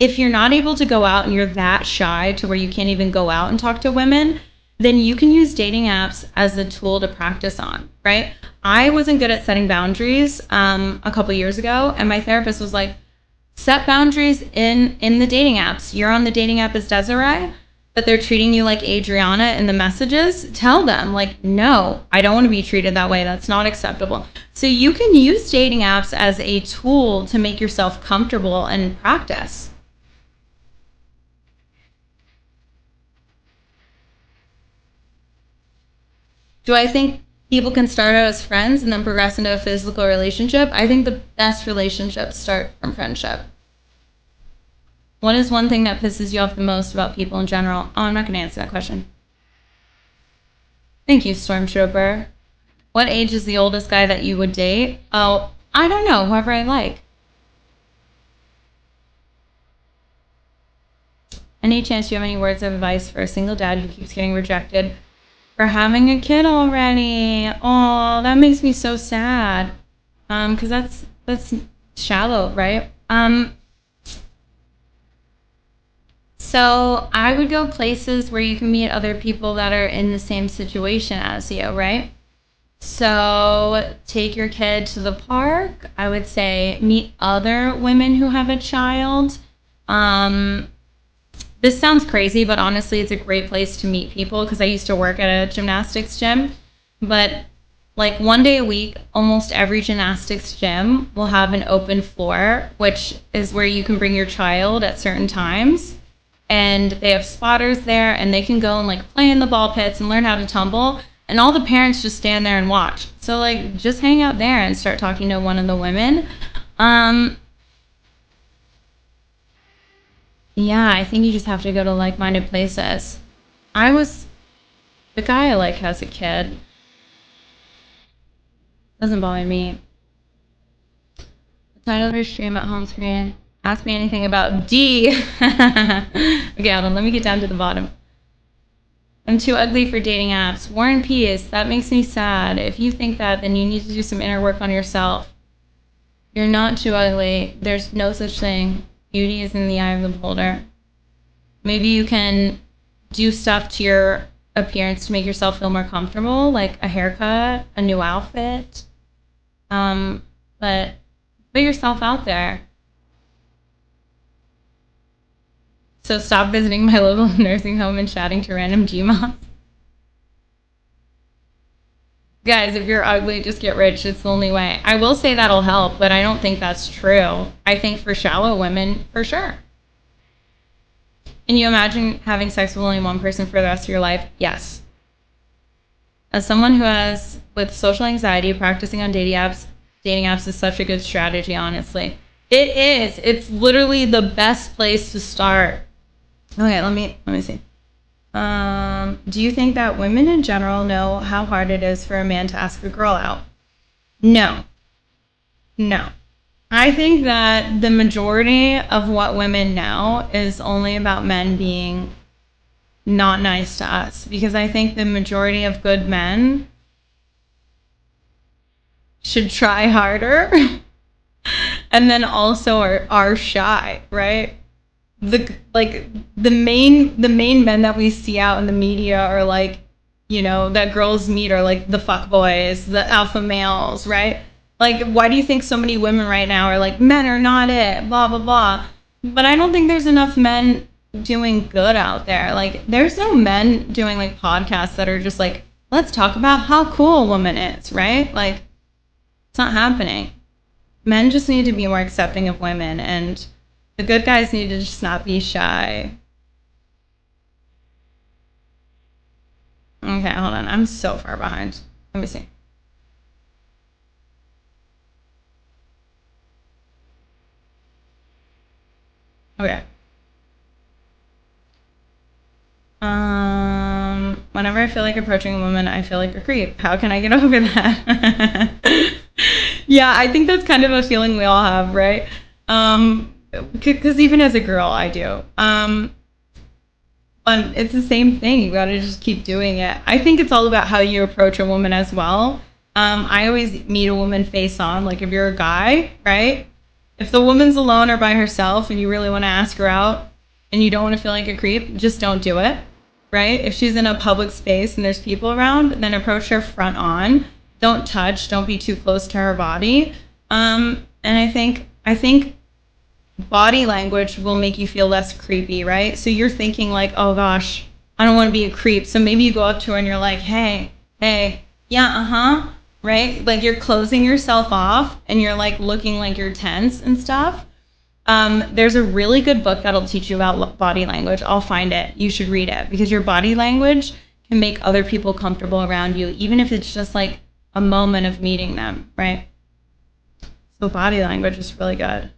if you're not able to go out and you're that shy to where you can't even go out and talk to women, then you can use dating apps as a tool to practice on, right? I wasn't good at setting boundaries a couple years ago, and my therapist was like, set boundaries in the dating apps. You're on the dating app as Desiree, but they're treating you like Adriana in the messages. Tell them, like, no, I don't want to be treated that way. That's not acceptable. So you can use dating apps as a tool to make yourself comfortable and practice. Do I think people can start out as friends and then progress into a physical relationship? I think the best relationships start from friendship. What is one thing that pisses you off the most about people in general? Oh, I'm not going to answer that question. Thank you, Stormtrooper. What age is the oldest guy that you would date? Oh, I don't know, whoever I like. Any chance you have any words of advice for a single dad who keeps getting rejected for having a kid already? Oh, that makes me so sad. Because that's shallow, right? So I would go places where you can meet other people that are in the same situation as you, right? So take your kid to the park. I would say meet other women who have a child. Um, this sounds crazy, but honestly, it's a great place to meet people because I used to work at a gymnastics gym. But like one day a week, almost every gymnastics gym will have an open floor, which is where you can bring your child at certain times. And they have spotters there, and they can go and like play in the ball pits and learn how to tumble. And all the parents just stand there and watch. So like just hang out there and start talking to one of the women. Um, yeah, I think you just have to go to like-minded places. I was the guy I like has a kid. Doesn't bother me. The title of your stream at home screen. Ask me anything about D. Okay, hold on. Let me get down to the bottom. I'm too ugly for dating apps. War and Peace. That makes me sad. If you think that, then you need to do some inner work on yourself. You're not too ugly. There's no such thing. Beauty is in the eye of the beholder. Maybe you can do stuff to your appearance to make yourself feel more comfortable, like a haircut, a new outfit. But put yourself out there. So stop visiting my local nursing home and chatting to random GMOs. Guys, if you're ugly, just get rich. It's the only way. I will say that'll help, but I don't think that's true. I think for shallow women, for sure. Can you imagine having sex with only one person for the rest of your life? Yes. As someone who has with social anxiety, practicing on dating apps is such a good strategy, honestly. It is. It's literally the best place to start. Okay, let me see. Do you think that women in general know how hard it is for a man to ask a girl out? No. No. I think that the majority of what women know is only about men being not nice to us. Because I think the majority of good men should try harder and then also are shy, right? The main men that we see out in the media are like, that girls meet are like the fuck boys, the alpha males, right? Like, why do you think so many women right now are like, men are not it, blah blah blah? But I don't think there's enough men doing good out there. Like, there's no men doing like podcasts that are just like, let's talk about how cool a woman is, right? Like, it's not happening. Men just need to be more accepting of women, and the good guys need to just not be shy. Okay, hold on. I'm so far behind. Let me see. Okay. Whenever I feel like approaching a woman, I feel like a creep. How can I get over that? Yeah, I think that's kind of a feeling we all have, right? Because even as a girl, I do. But it's the same thing. You gotta just keep doing it. I think it's all about how you approach a woman as well. I always meet a woman face on. Like if you're a guy, right? If the woman's alone or by herself and you really want to ask her out and you don't want to feel like a creep, just don't do it, right? If she's in a public space and there's people around, then approach her front on. Don't touch. Don't be too close to her body. And I think body language will make you feel less creepy, right? So you're thinking like, oh gosh, I don't want to be a creep. So maybe you go up to her and you're like, hey, yeah, right? Like you're closing yourself off and you're like looking like you're tense and stuff. There's a really good book that'll teach you about body language. I'll find it. You should read it because your body language can make other people comfortable around you, even if it's just like a moment of meeting them, right? So body language is really good.